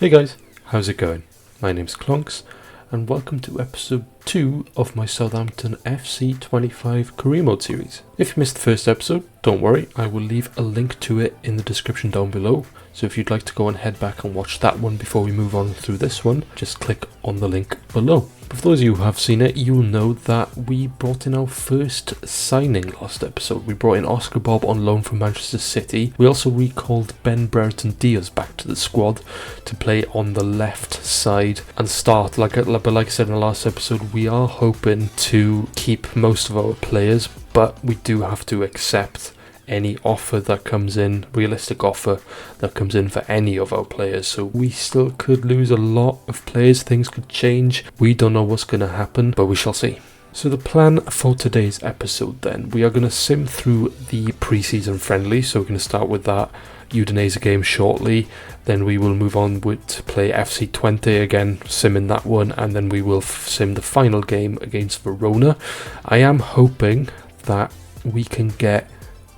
Hey guys, how's it going? My name's Clonks, and welcome to episode 2 of my Southampton FC 25 career mode series. If you missed the first episode, don't worry, I will leave a link to it in the description down below. So if you'd like to go and head back and watch that one before we move on through this one, just click on the link below. But for those of you who have seen it, you'll know that we brought in our first signing last episode. We brought in Oscar Bob on loan from Manchester City. We also recalled Ben Brereton Diaz back to the squad to play on the left side and start. Like I said in the last episode, we are hoping to keep most of our players, but we do have to accept any offer that comes in, realistic offer that comes in for any of our players. So we still could lose a lot of players, things could change. We don't know what's going to happen, but we shall see. So the plan for today's episode then, we are going to sim through the pre-season friendly. So we're going to start with that Udinese game shortly, then we will move on to play FC 20 again, sim in that one, and then we will sim the final game against Verona. I am hoping that we can get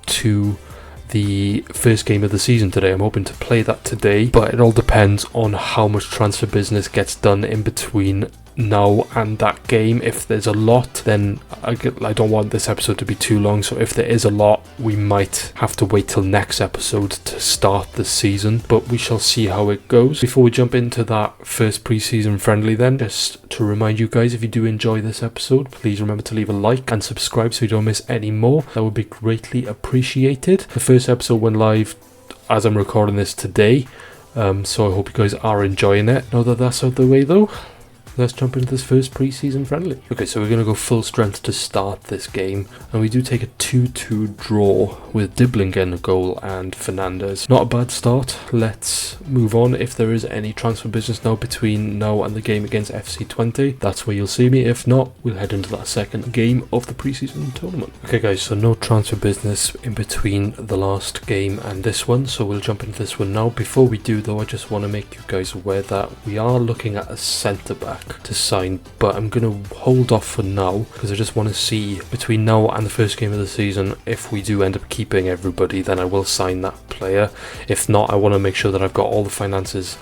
to the first game of the season today. I'm hoping to play that today, but it all depends on how much transfer business gets done in between now and that game. If there's a lot, then I don't want this episode to be too long, so if there is a lot, we might have to wait till next episode to start the season, but we shall see how it goes. Before we jump into that first pre-season friendly then, just to remind you guys, if you do enjoy this episode, please remember to leave a like and subscribe so you don't miss any more. That would be greatly appreciated. The first episode went live as I'm recording this today, so I hope you guys are enjoying it. Now that that's out of the way though, let's jump into this first pre-season friendly. Okay, so we're going to go full strength to start this game, and we do take a 2-2 draw with Dibbling getting a goal and Fernandez. Not a bad start. Let's move on. If there is any transfer business now between now and the game against FC 20, that's where you'll see me. If not, we'll head into that second game of the pre-season tournament. Okay guys, so no transfer business in between the last game and this one, so we'll jump into this one now. Before we do though, I just want to make you guys aware that we are looking at a centre-back to sign, but I'm going to hold off for now because I just want to see between now and the first game of the season. If we do end up keeping everybody, then I will sign that player. If not, I want to make sure that I've got all the finances,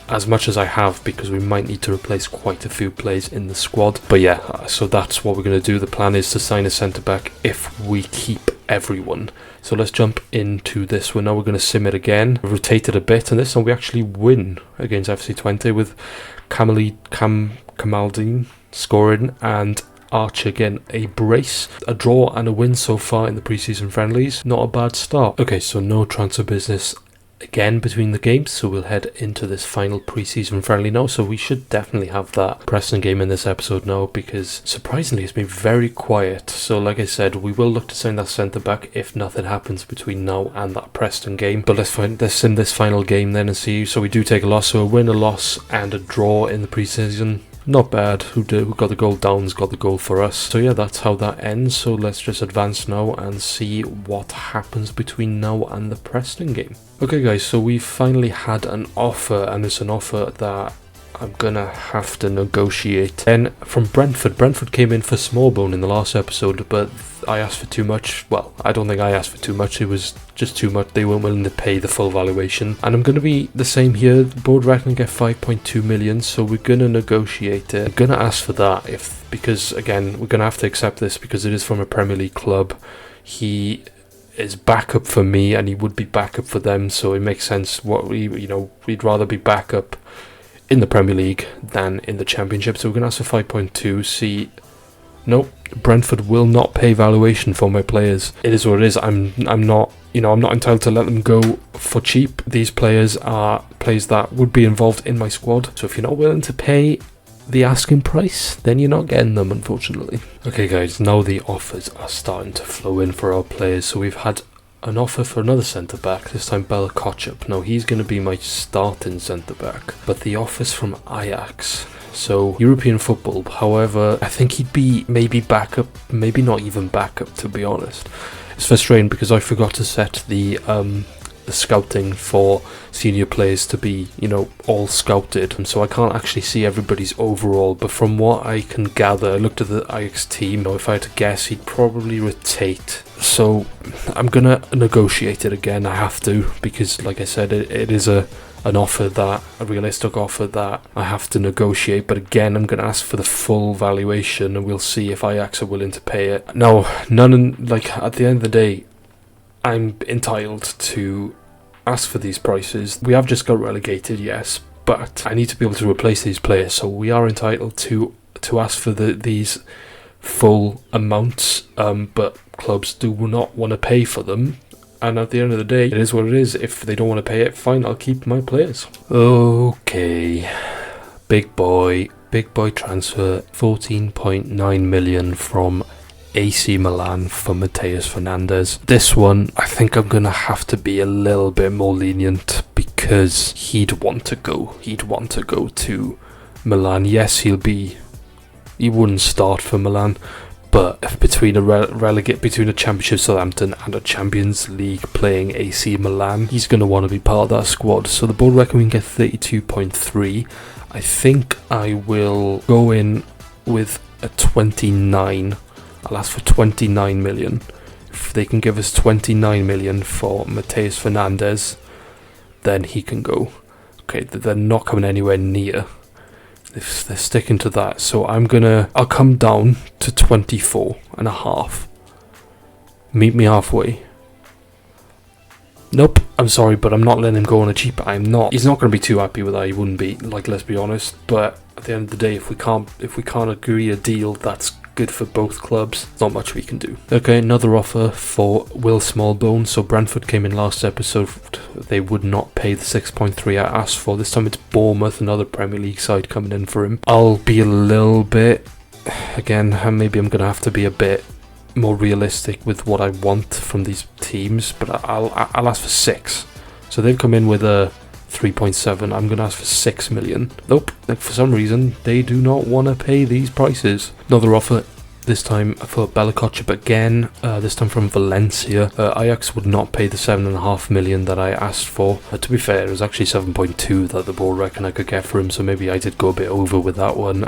as much as I have, because we might need to replace quite a few players in the squad. But yeah, so that's what we're going to do. The plan is to sign a centre-back if we keep everyone. So let's jump into this one now. We're going to sim it again. We've rotated a bit in this, and we actually win against FC 20 with Kamaldeen scoring and Archer getting a brace. A draw and a win so far in the pre-season friendlies. Not a bad start. Okay, so no transfer business again between the games, so we'll head into this final pre-season friendly now. So we should definitely have that Preston game in this episode now, because surprisingly it's been very quiet. So like I said, we will look to sign that centre back if nothing happens between now and that Preston game. But let's sim this final game then and see. So we do take a loss, so a win, a loss and a draw in the pre-season. Not bad. Who got the goal? Downs got the goal for us. So yeah, that's how that ends. So let's just advance now and see what happens between now and the Preston game. Okay guys, so we finally had an offer, and it's an offer that I'm gonna have to negotiate. Then from Brentford came in for Smallbone in the last episode, but I asked for too much. Well, I don't think I asked for too much, it was just too much. They weren't willing to pay the full valuation, and I'm gonna be the same here. The board reckon get 5.2 million, so we're gonna negotiate it. I'm gonna ask for that because again, we're gonna have to accept this because it is from a Premier League club. He is backup for me and he would be backup for them, so it makes sense. We'd rather be backup in the Premier League than in the Championship. So we're going to ask for 5.2. See, nope, Brentford will not pay valuation for my players. It is what it is. I'm not entitled to let them go for cheap. These players are players that would be involved in my squad. So if you're not willing to pay the asking price, then you're not getting them, unfortunately. Okay guys, now the offers are starting to flow in for our players. So we've had an offer for another centre-back, this time Bella Kotchup. Now he's going to be my starting centre-back, but the offer's from Ajax, so European football. However, I think he'd be maybe backup, maybe not even backup, to be honest. It's frustrating because I forgot to set the scouting for senior players to be, all scouted, and so I can't actually see everybody's overall. But from what I can gather, I looked at the Ajax team. If I had to guess, he'd probably rotate. So I'm gonna negotiate it again. I have to, because like I said, it is a a realistic offer that I have to negotiate. But again, I'm going to ask for the full valuation, and we'll see if Ajax are willing to pay it. Now, at the end of the day, I'm entitled to ask for these prices. We have just got relegated, yes, but I need to be able to replace these players, so we are entitled to ask for these full amounts, but clubs do not want to pay for them. And at the end of the day, it is what it is. If they don't want to pay it, fine, I'll keep my players. Okay, big boy transfer, 14.9 million from AC Milan for Matheus Fernandes. This one, I think I'm going to have to be a little bit more lenient because he'd want to go. He'd want to go to Milan. Yes, he wouldn't start for Milan, but between a Championship Southampton and a Champions League playing AC Milan, he's going to want to be part of that squad. So the board reckon we can get 32.3. I think I will go in with a 29. I'll ask for 29 million. If they can give us 29 million for Matheus Fernandes, then he can go. Okay, they're not coming anywhere near. If they're sticking to that, so I'll come down to 24.5. Meet me halfway. Nope, I'm sorry, but I'm not letting him go on a cheap. I'm not. He's not going to be too happy with that. He wouldn't be. Let's be honest. But at the end of the day, if we can't agree a deal that's good for both clubs, not much we can do. Okay, another offer for Will Smallbone. So Brentford came in last episode. They would not pay the 6.3 I asked for. This time it's Bournemouth, another Premier League side coming in for him. I'll be a little bit, again, maybe I'm going to have to be a bit more realistic with what I want from these teams, but I'll ask for 6. So they've come in with a 3.7. I'm going to ask for 6 million. Nope, for some reason they do not want to pay these prices. Another offer, this time for Bella Kotchap again, this time from Valencia. Ajax would not pay the 7.5 million that I asked for. To be fair, it was actually 7.2 that the board reckon I could get for him, so maybe I did go a bit over with that one.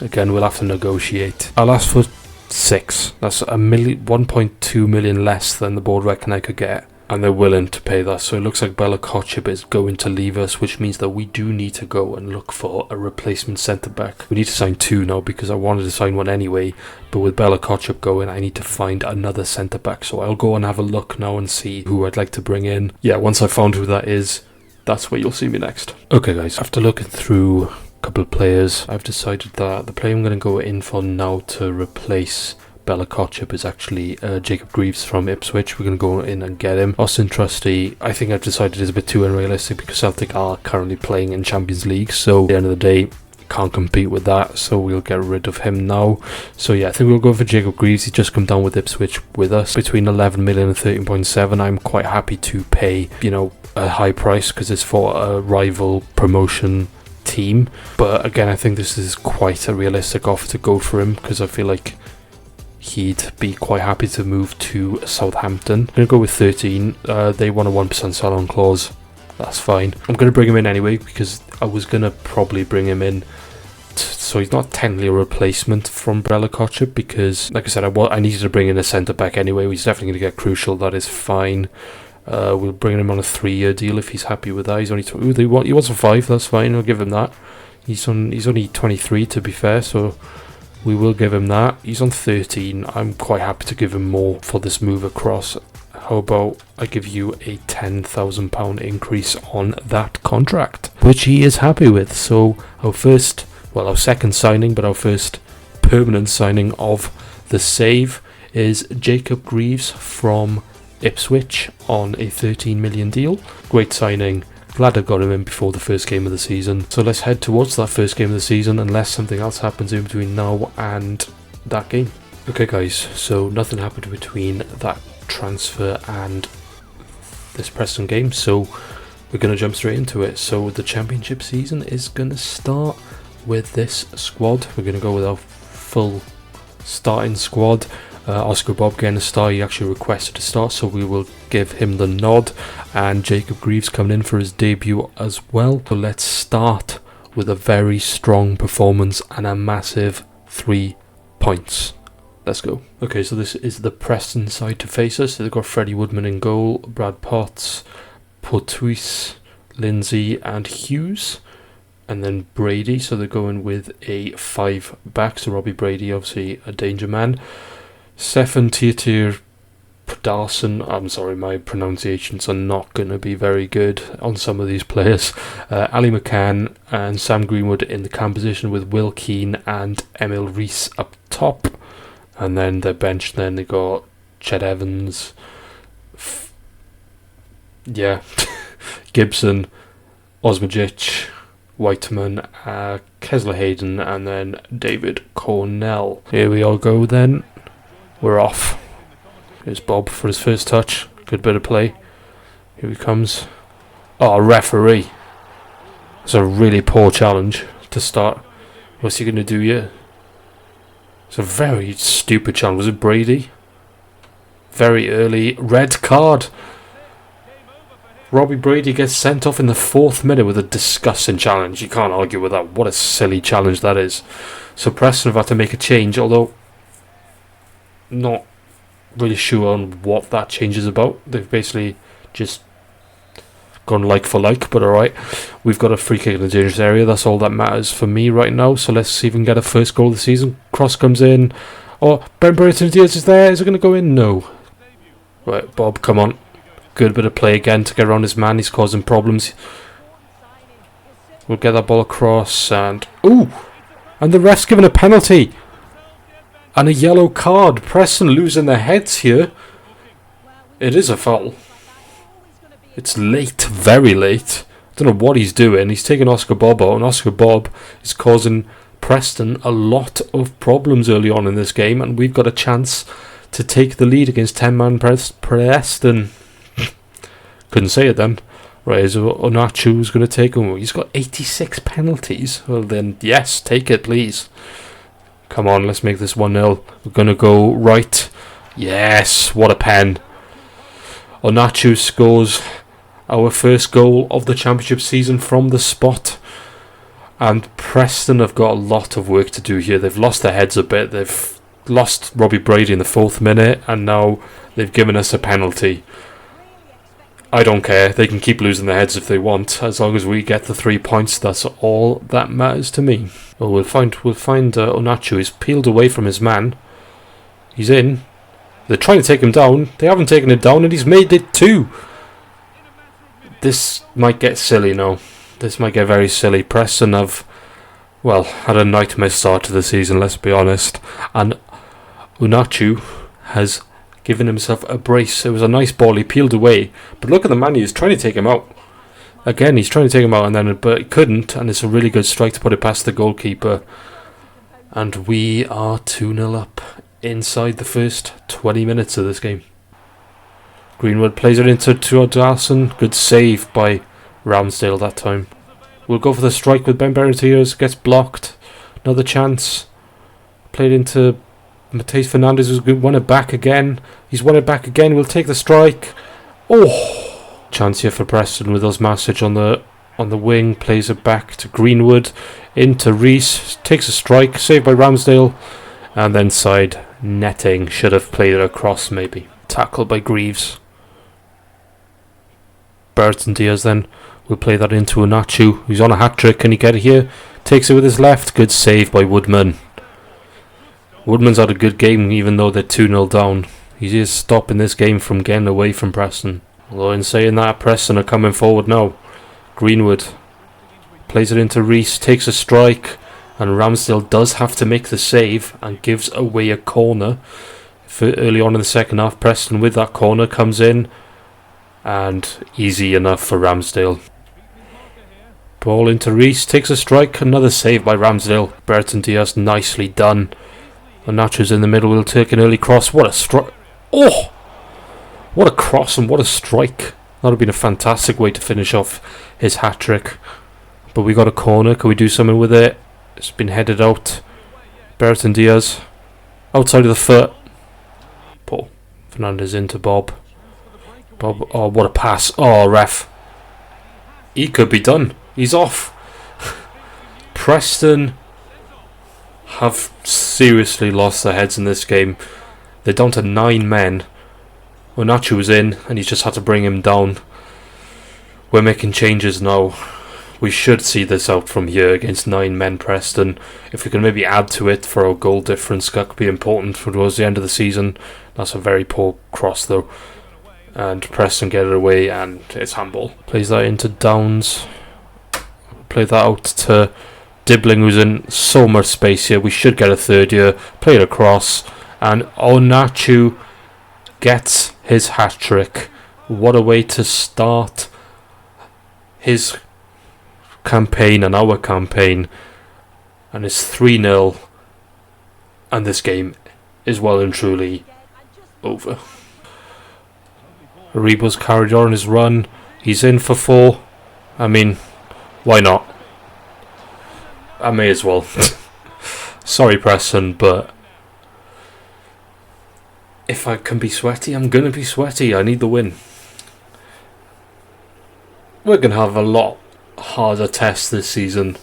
Again, we'll have to negotiate. I'll ask for 6. That's 1.2 million less than the board reckon I could get, and they're willing to pay that. So it looks like Bella Kotchap is going to leave us, which means that we do need to go and look for a replacement centre-back. We need to sign 2 now because I wanted to sign one anyway, but with Bella Kotchap going, I need to find another centre-back. So I'll go and have a look now and see who I'd like to bring in. Yeah, once I've found who that is, that's where you'll see me next. Okay guys, after looking through a couple of players, I've decided that the player I'm going to go in for now to replace Bella Kotchap is actually Jacob Greaves from Ipswich. We're going to go in and get him. Austin Trusty, I think I've decided is a bit too unrealistic because Celtic are currently playing in Champions League, so at the end of the day can't compete with that, so we'll get rid of him now. So yeah, I think we'll go for Jacob Greaves. He's just come down with Ipswich with us. Between 11 million and 13.7, I'm quite happy to pay, a high price because it's for a rival promotion team. But again, I think this is quite a realistic offer to go for him because I feel like he'd be quite happy to move to Southampton. I'm going to go with 13. They want a 1% sell-on clause. That's fine. I'm going to bring him in anyway because I was going to probably bring him in. So he's not technically a replacement from Bella Kotchap because, like I said, I needed to bring in a centre-back anyway. He's definitely going to get crucial. That is fine. We'll bring him on a 3-year deal if he's happy with that. He's only he wants a 5. That's fine. I'll give him that. He's only 23 to be fair, so we will give him that. He's on 13. I'm quite happy to give him more for this move across. How about I give you a £10,000 increase on that contract, which he is happy with. So our second signing, but our first permanent signing of the save is Jacob Greaves from Ipswich on a 13 million deal. Great signing. Glad I got him in before the first game of the season. So let's head towards that first game of the season unless something else happens in between now and that game. Okay guys, so nothing happened between that transfer and this Preston game, so we're going to jump straight into it. So the championship season is going to start with this squad. We're going to go with our full starting squad. Oscar Bob getting a start. He actually requested to start, so we will give him the nod. And Jacob Greaves coming in for his debut as well. So let's start with a very strong performance and a massive 3 points. Let's go. Okay, so this is the Preston side to face us. They've got Freddie Woodman in goal, Brad Potts, Portuis, Lindsay and Hughes. And then Brady, so they're going with a 5 back. So Robbie Brady, obviously a danger man. Stefan Tieter Dawson, I'm sorry, my pronunciations are not going to be very good on some of these players. Ali McCann and Sam Greenwood in the cam position with Will Keane and Emil Rees up top. And then their bench, then they got Chet Evans, Gibson, Osmajic, Whiteman, Kesler Hayden, and then David Cornell. Here we all go then. We're off. Here's Bob for his first touch. Good bit of play. Here he comes. Oh, referee. It's a really poor challenge to start. What's he going to do here? It's a very stupid challenge. Was it Brady? Very early. Red card. Robbie Brady gets sent off in the 4th minute with a disgusting challenge. You can't argue with that. What a silly challenge that is. So Preston have had to make a change, although not really sure on what that change is about. They've basically just gone like for like, but alright. We've got a free kick in the dangerous area. That's all that matters for me right now. So let's see if we can get a first goal of the season. Cross comes in. Oh, Ben Burton Diaz is there. Is it going to go in? No. Right, Bob, come on. Good bit of play again to get around his man. He's causing problems. We'll get that ball across and... Ooh! And the ref's given a penalty. And a yellow card. Preston losing their heads here. It is a foul. It's late. Very late. I don't know what he's doing. He's taking Oscar Bob out. And Oscar Bob is causing Preston a lot of problems early on in this game. And we've got a chance to take the lead against 10-man Preston. Couldn't say it then. Right, is Onachu's going to take him? He's got 86 penalties. Well then, yes, take it please. Come on, let's make this 1-0. We're going to go right. Yes, what a pen. Onachu scores our first goal of the championship season from the spot. And Preston have got a lot of work to do here. They've lost their heads a bit. They've lost Robbie Brady in the 4th minute. And now they've given us a penalty. I don't care. They can keep losing their heads if they want. As long as we get the 3 points, that's all that matters to me. Well, we'll find Onachu. He's peeled away from his man. He's in. They're trying to take him down. They haven't taken it down, and he's made it too. This might get silly now. This might get very silly. Preston have, well, had a nightmare start to the season, let's be honest. And Onachu has given himself a brace. It was a nice ball. He peeled away. But look at the man. He was trying to take him out. Again, he's trying to take him out, but he couldn't. And it's a really good strike to put it past the goalkeeper. And we are 2-0 up inside the first 20 minutes of this game. Greenwood plays it into Dawson. Good save by Ramsdale that time. We'll go for the strike with Ben Berentiers. Gets blocked. Another chance. Played into Mateus Fernandes, who's won it back again. He's won it back again. We'll take the strike. Oh, chance here for Preston with Osmasic on the wing. Plays it back to Greenwood, into Rees. Takes a strike, saved by Ramsdale, and then side netting. Should have played it across maybe. Tackled by Greaves. Burton Diaz then will play that into Onachu. He's on a hat trick. Can he get it here? Takes it with his left. Good save by Woodman. Woodman's had a good game even though they're 2-0 down. He is stopping this game from getting away from Preston. Although in saying that, Preston are coming forward now. Greenwood plays it into Rees, takes a strike, and Ramsdale does have to make the save and gives away a corner. For early on in the second half, Preston with that corner comes in, and easy enough for Ramsdale. Ball into Rees, takes a strike, another save by Ramsdale. Burton Diaz, nicely done. Onachu's in the middle, we'll take an early cross. What a strike. Oh! What a cross and what a strike. That would have been a fantastic way to finish off his hat-trick. But we got a corner. Can we do something with it? It's been headed out. Burton Diaz. Outside of the foot. Paul Fernandes into Bob. Bob, oh, what a pass. Oh, ref. He could be done. He's off. Preston have seriously lost their heads in this game. They're down to 9 men. Onachu was in and he's just had to bring him down. we're making changes now. We should see this out from here against 9 men Preston. If we can maybe add to it for our goal difference, that could be important towards the end of the season. That's a very poor cross though. And Preston get it away, and it's handball. Plays that into Downs. Play that out to Dibbling, who's in so much space here. We should get a third here. Play it across, and Onachu gets his hat-trick. What a way to start his campaign and our campaign. And it's 3-0, and this game is well and truly over. Aribo's carried on his run. He's in for 4. I mean, why not? I may as well. Sorry, Preston, but if I can be sweaty, I'm going to be sweaty. I need the win. We're going to have a lot harder test this season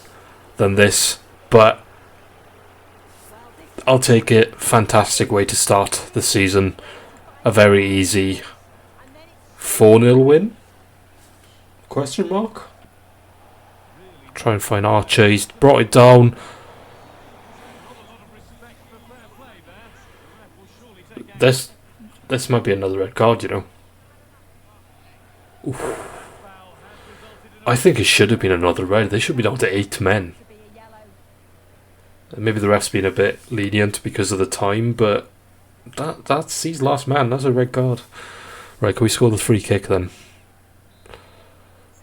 than this, but I'll take it. Fantastic way to start the season. A very easy 4-0 win? Question mark? Try and find Archer. He's brought it down. This might be another red card, you know. Oof. I think it should have been another red. They should be down to 8 men. Maybe the ref's been a bit lenient because of the time, but that's his last man. That's a red card. Right, can we score the free kick then?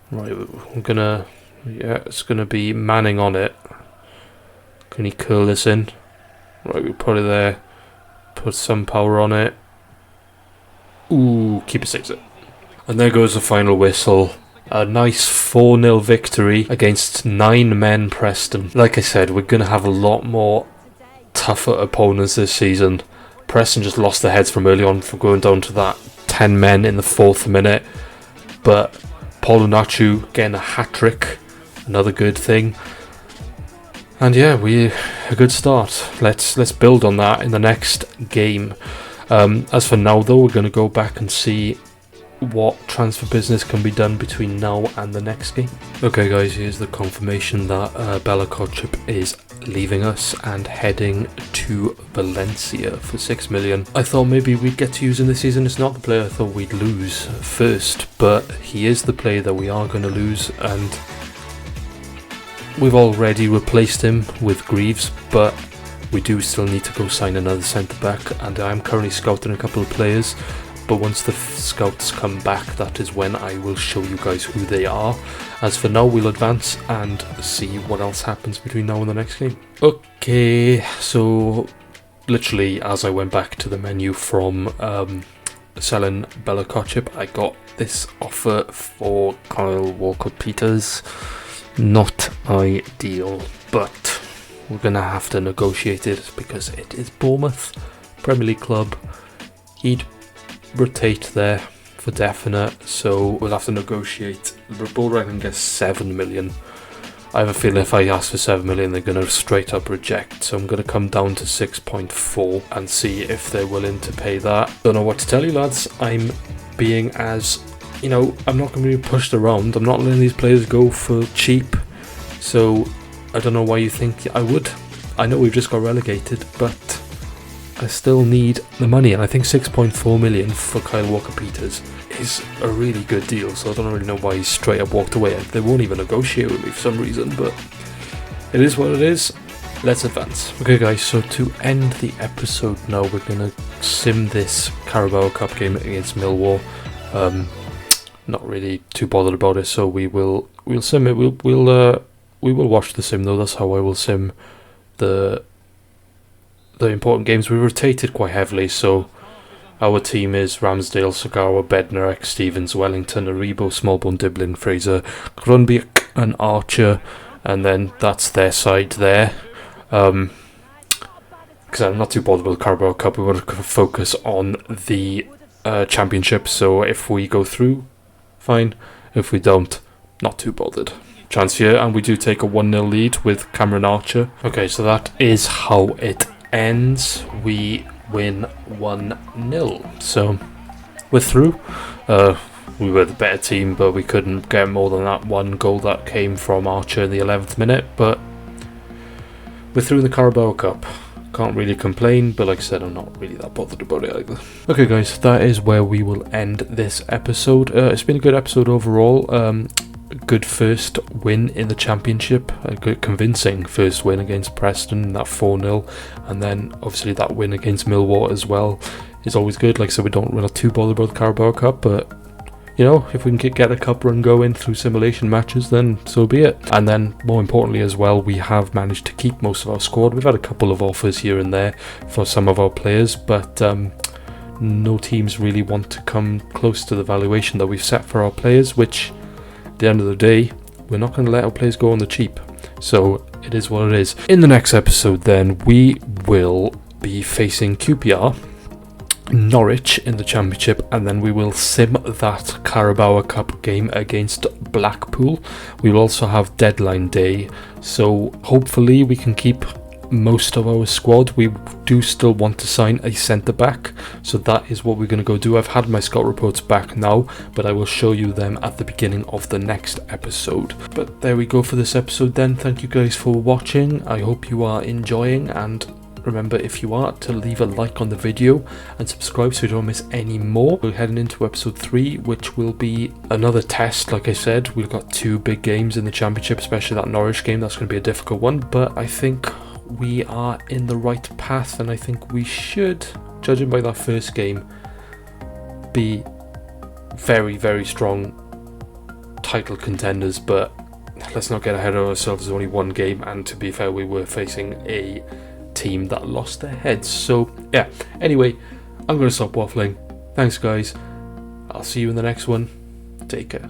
Right, we're gonna... Yeah, it's going to be Manning on it. Can he curl this in? Right, we put it there. Put some power on it. Ooh, keeper saves it. And there goes the final whistle. A nice 4-0 victory against 9 men Preston. Like I said, we're going to have a lot more tougher opponents this season. Preston just lost their heads from early on for going down to that 10 men in the 4th minute. But Paul Unachu getting a hat-trick. Another good thing. And yeah, a good start. Let's build on that in the next game. As for now though, we're going to go back and see what transfer business can be done between now and the next game. Okay guys, here's the confirmation that Bella Kotchap is leaving us and heading to Valencia for 6 million. I thought maybe we'd get to use him this season. It's not the player I thought we'd lose first, but he is the player that we are going to lose, and we've already replaced him with Greaves, but we do still need to go sign another centre-back, and I'm currently scouting a couple of players, but once the scouts come back, that is when I will show you guys who they are. As for now, we'll advance and see what else happens between now and the next game. Okay, so literally as I went back to the menu from selling Bella Kotchap, I got this offer for Kyle Walker-Peters. Not ideal, but we're going to have to negotiate it because it is Bournemouth, Premier League club. He'd rotate there for definite, so we'll have to negotiate. The Bull Dragon gets 7 million. I have a feeling if I ask for 7 million, they're going to straight up reject, so I'm going to come down to 6.4 and see if they're willing to pay that. Don't know what to tell you, lads. I'm being as... You know, I'm not going to be pushed around. I'm not letting these players go for cheap. So, I don't know why you think I would. I know we've just got relegated, but I still need the money. And I think 6.4 million for Kyle Walker-Peters is a really good deal. So I don't really know why he straight up walked away. They won't even negotiate with me for some reason, but it is what it is. Let's advance. Okay guys, so to end the episode now, we're going to sim this Carabao Cup game against Millwall. Not really too bothered about it, so we'll sim it. We will watch the sim though. That's how I will sim the important games. We rotated quite heavily, so our team is Ramsdale, Sagawa, Bednarek, Stevens, Wellington, Aribo, Smallbone, Dibbling, Fraser, Grunbeek and Archer, and then that's their side there. Because I'm not too bothered with the Carabao Cup. We want to focus on the championship, so if we go through, fine. If we don't, not too bothered. Chance here, and we do take a 1-0 lead with Cameron Archer. Okay, so that is how it ends. We win 1-0. So we're through. we were the better team, but we couldn't get more than that one goal that came from Archer in the 11th minute. But we're through in the Carabao Cup. Can't really complain, but like I said, I'm not really that bothered about it either. Okay guys, that is where we will end this episode. It's been a good episode overall. A good first win in the Championship, a good convincing first win against Preston, that 4-0, and then obviously that win against Millwall as well is always good. Like I said, we're not too bothered about the Carabao Cup, but you know, if we can get a cup run going through simulation matches, then so be it. And then, more importantly as well, we have managed to keep most of our squad. We've had a couple of offers here and there for some of our players, but no teams really want to come close to the valuation that we've set for our players, which, at the end of the day, we're not going to let our players go on the cheap. So, it is what it is. In the next episode, then, we will be facing QPR, Norwich in the Championship, and then we will sim that Carabao Cup game against Blackpool. We will also have deadline day, so hopefully we can keep most of our squad. We do still want to sign a centre back, so that is what we're going to go do. I've had my scout reports back now, but I will show you them at the beginning of the next episode. But there we go for this episode then. Thank you guys for watching. I hope you are enjoying, and remember, if you are, to leave a like on the video and subscribe so you don't miss any more. We're heading into episode 3, which will be another test. Like I said, we've got 2 big games in the Championship, especially that Norwich game. That's going to be a difficult one, but I think we are in the right path, and I think we should, judging by that first game, be very, very strong title contenders. But let's not get ahead of ourselves. There's only one game, and to be fair, we were facing a team that lost their heads. So yeah, anyway, I'm going to stop waffling. Thanks guys, I'll see you in the next one. Take care.